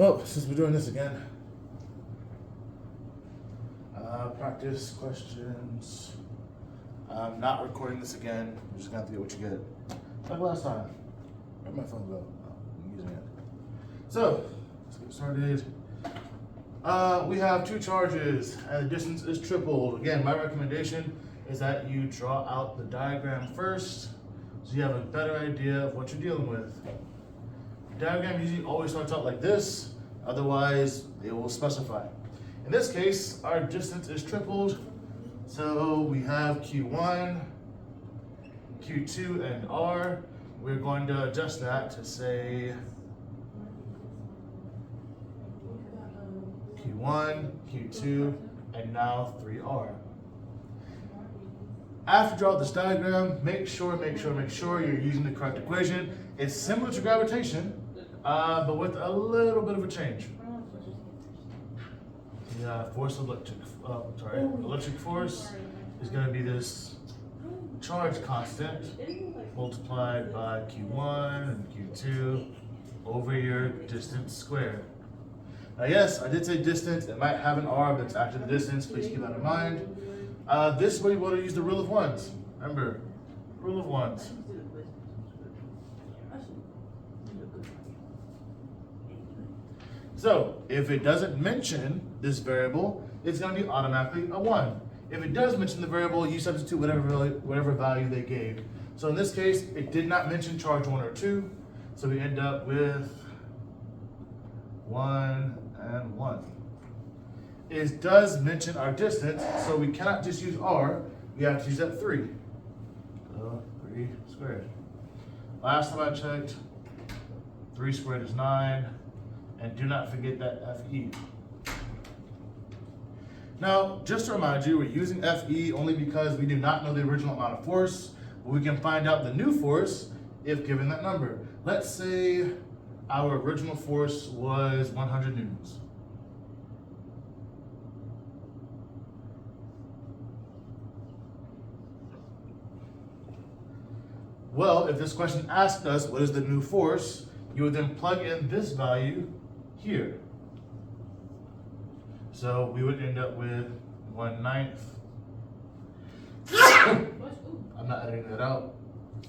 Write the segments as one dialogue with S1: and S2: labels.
S1: Well, since we're doing this again, practice questions. I'm not recording this again. You're just gonna have to get what you get. Like last time. Where'd my phone go? Oh, I'm using it. So, let's get started. We have two charges and the distance is tripled. Again, my recommendation is that you draw out the diagram first so you have a better idea of what you're dealing with. The diagram usually always starts out like this, otherwise it will specify. In this case, our distance is tripled, so we have Q1, Q2, and R. We're going to adjust that to say Q1, Q2, and now 3R. After you draw this diagram, make sure you're using the correct equation. It's similar to gravitation, but with a little bit of a change. The electric force is going to be this charge constant multiplied by Q1 and Q2 over your distance squared. Now yes, I did say distance. It might have an R, but it's actually the distance. Please keep that in mind. This is where you want to use the rule of ones. Remember, rule of ones. So if it doesn't mention this variable, it's going to be automatically a 1. If it does mention the variable, you substitute whatever value they gave. So in this case, it did not mention charge 1 or 2, so we end up with 1 and 1. It does mention our distance, so we cannot just use R, we have to use that 3. So 3 squared. Last time I checked, 3 squared is 9. And do not forget that FE. Now, just to remind you, we're using FE only because we do not know the original amount of force, but we can find out the new force if given that number. Let's say our original force was 100 newtons. Well, if this question asked us what is the new force, you would then plug in this value here. So we would end up with 1/9. I'm not editing that out.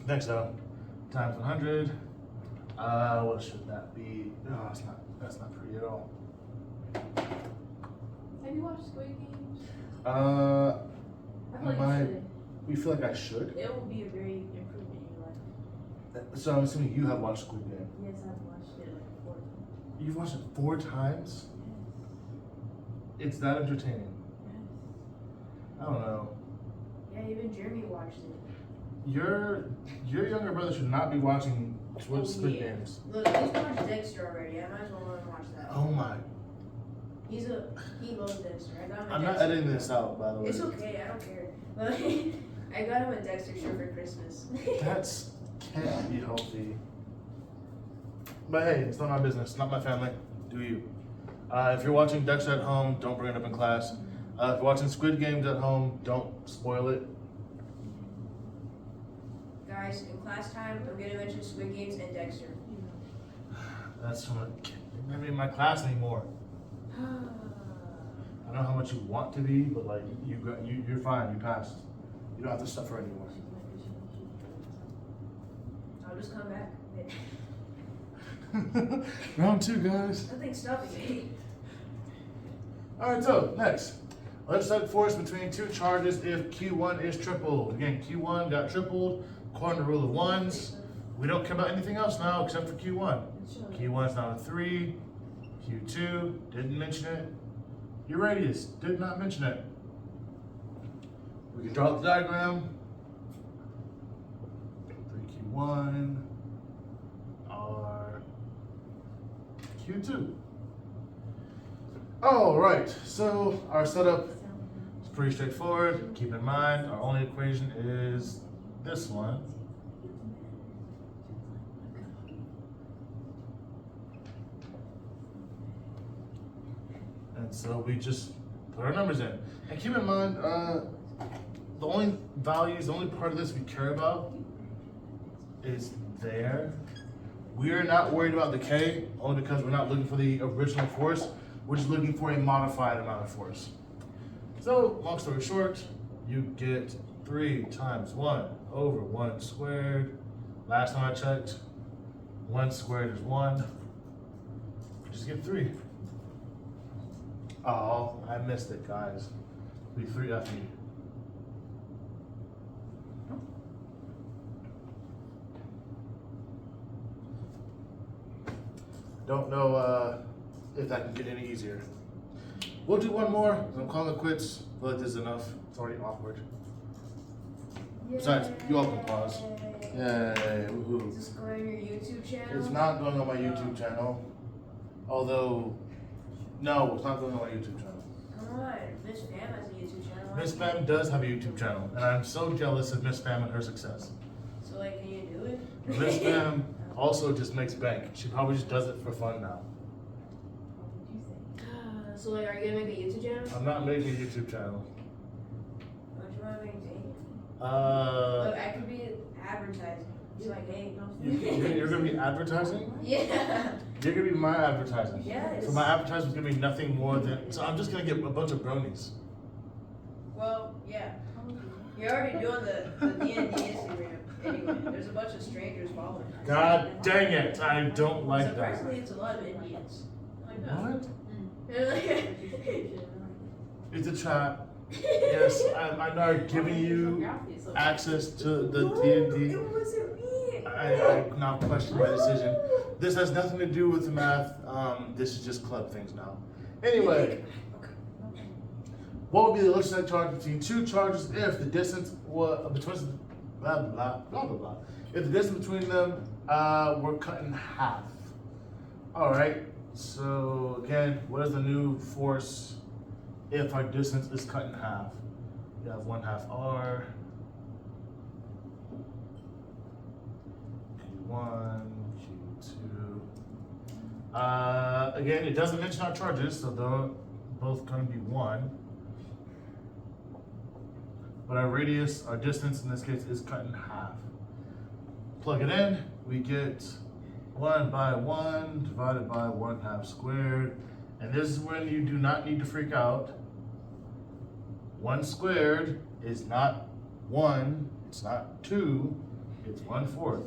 S1: Next though, times 100. What should that be? Oh, that's not pretty at all.
S2: Have you watched Squid Games?
S1: We feel like I should.
S2: It will be a great improvement in your life.
S1: So I'm assuming you have watched Squid Game.
S2: Yes, I've watched it like 4 times.
S1: You've watched it 4 times?
S2: Yes.
S1: It's that entertaining.
S2: Yes.
S1: I don't know.
S2: Yeah, even Jeremy watched it.
S1: Your younger brother should not be watching Squid Games.
S2: Look, he's watched Dexter already. I might as well let him watch that.
S1: Oh my.
S2: He loves Dexter. I got him a
S1: I'm not
S2: Dexter
S1: editing
S2: shirt.
S1: this out, by the way.
S2: It's okay, I don't care. But I got him a Dexter shirt for Christmas.
S1: That's can't be healthy. But hey, it's not my business, not my family. Do you? If you're watching Dexter at home, don't bring it up in class. If you're watching Squid Games at home, don't spoil it.
S2: Guys, in class time, I'm gonna mention Squid Games and Dexter.
S1: That's from not in my class anymore. I don't know how much you want to be, but like you're fine. You passed. You don't have to suffer anymore.
S2: I'll just come back.
S1: Round 2, guys.
S2: Nothing's stopping me.
S1: Alright, so next. Electrostatic force between two charges if Q1 is tripled. Again, Q1 got tripled according to the rule of ones. We don't care about anything else now except for Q1. Q1 is now a 3. Q2, didn't mention it. Your radius, did not mention it. We can draw the diagram. 3Q1, R, Q2. All right, so our setup is pretty straightforward. Keep in mind, our only equation is this one. And so we just put our numbers in. And keep in mind, the only part of this we care about is there. We are not worried about the K, only because we're not looking for the original force. We're just looking for a modified amount of force. So, long story short, you get 3 times 1 over 1 squared. Last time I checked, 1 squared is 1. Just get 3. Oh, I missed it, guys. It'll be 3 FE. Don't know if that can get any easier. We'll do one more. I'm calling it quits. I feel like this is enough. It's already awkward. Besides, you all can pause. Yay, woohoo.
S2: Is this going on your YouTube channel?
S1: It's not going on my YouTube channel. Although, no, it's not going on my YouTube channel.
S2: Come on, Miss Pam has a YouTube channel.
S1: Miss Pam does have a YouTube channel, and I'm so jealous of Miss Pam and her success.
S2: So, like, can you do it?
S1: Miss Pam also just makes bank. She probably just does it for fun now.
S2: So, like, are you gonna make a YouTube channel?
S1: I'm not making a YouTube channel.
S2: What do you want to make, Dane?
S1: Uh,
S2: Look, I could be advertising. It's like, hey,
S1: you're gonna be advertising?
S2: Yeah.
S1: You're gonna be my advertising.
S2: Yes.
S1: So my advertising is gonna be nothing more than. So I'm just gonna get a bunch of bronies.
S2: Well, yeah. You're already doing the D&D Instagram. Anyway, there's a bunch of strangers following us.
S1: God dang it! I don't like that.
S2: Surprisingly, it's a lot of Indians.
S1: What?
S2: They're like,
S1: It's a trap. Yes, I'm not giving you access to the D&D.
S2: It wasn't me.
S1: I now question my decision. This has nothing to do with the math. This is just club things now. Anyway, what would be the electrostatic charge between 2 charges if the distance between blah blah blah blah blah? If the distance between them were cut in half. All right. So again, what is the new force if our distance is cut in half? You have 1/2 R. Q1, Q2. Again, it doesn't mention our charges, so they're both going to be 1. But our radius, our distance in this case, is cut in half. Plug it in, we get 1 by 1 divided by 1/2 squared. And this is when you do not need to freak out. 1 squared is not 1, it's not 2, it's 1/4.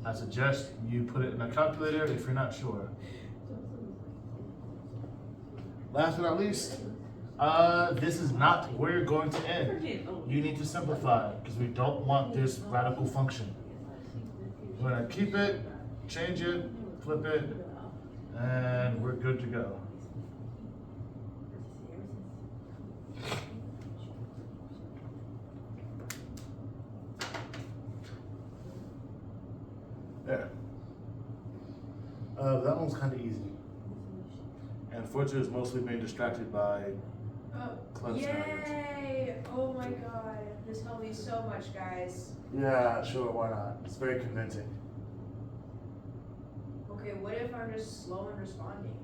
S1: I suggest you put it in a calculator if you're not sure. Last but not least, this is not where you're going to end. You need to simplify because we don't want this radical function. We're gonna keep it, change it, flip it, and we're good to go. There. That one's kind of easy. And Forza is mostly being distracted by club standards.
S2: Yay! Oh my god. This helped me so much, guys.
S1: Yeah, sure, why not? It's very convincing.
S2: Okay, what if I'm just slow in responding?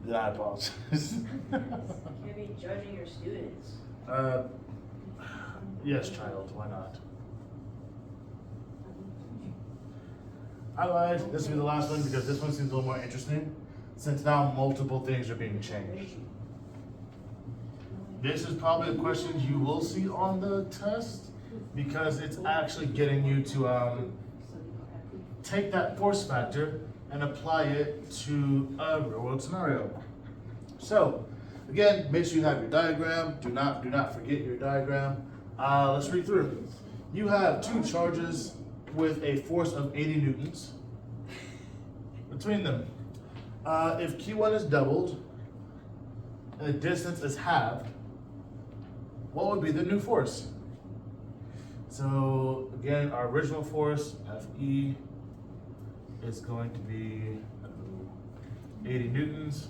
S1: Then I apologize.
S2: Can't be judging your students.
S1: Yes, child, why not? I lied. This will be the last one because this one seems a little more interesting since now multiple things are being changed. This is probably a question you will see on the test because it's actually getting you to take that force factor and apply it to a real world scenario. So, again, make sure you have your diagram. Do not forget your diagram. Let's read through. You have 2 charges with a force of 80 newtons between them. If Q1 is doubled and the distance is halved, what would be the new force? So again, our original force, Fe, is going to be 80 newtons.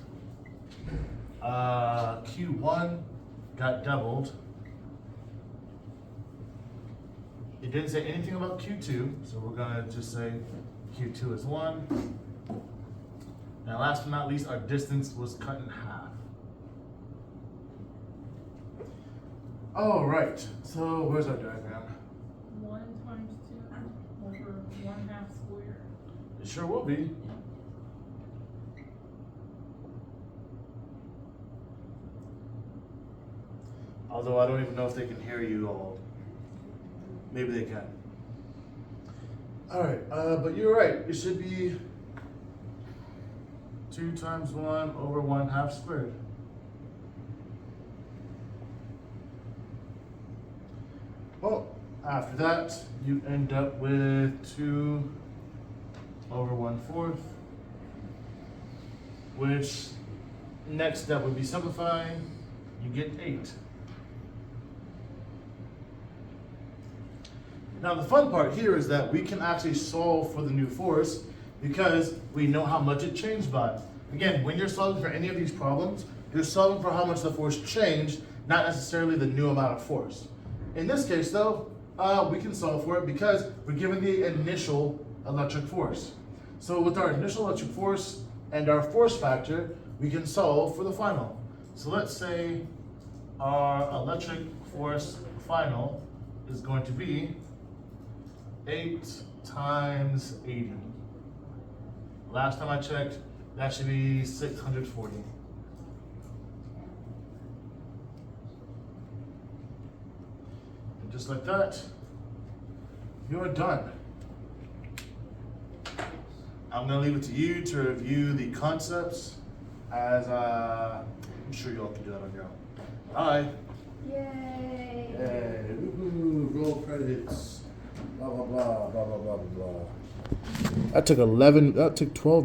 S1: Q1 got doubled. It didn't say anything about Q2, so we're gonna just say Q2 is 1. And last but not least, our distance was cut in half. All right, so where's our diagram?
S3: 1 times 1/2 square.
S1: It sure will be. Although I don't even know if they can hear you all. Maybe they can. Alright, but you're right. It should be 2 times 1 over 1/2 squared. Well, after that, you end up with 2 over 1/4, which next step would be simplifying. You get 8. Now the fun part here is that we can actually solve for the new force because we know how much it changed by. Again, when you're solving for any of these problems, you're solving for how much the force changed, not necessarily the new amount of force. In this case though, we can solve for it because we're given the initial electric force. So with our initial electric force and our force factor, we can solve for the final. So let's say our electric force final is going to be 8 times 80. Last time I checked, that should be 640. And just like that, you're done. I'm gonna leave it to you to review the concepts as I'm sure you all can do that on your own. Bye.
S2: Yay!
S1: Yay, woohoo, roll credits. Blah blah blah blah blah blah blah. That took 12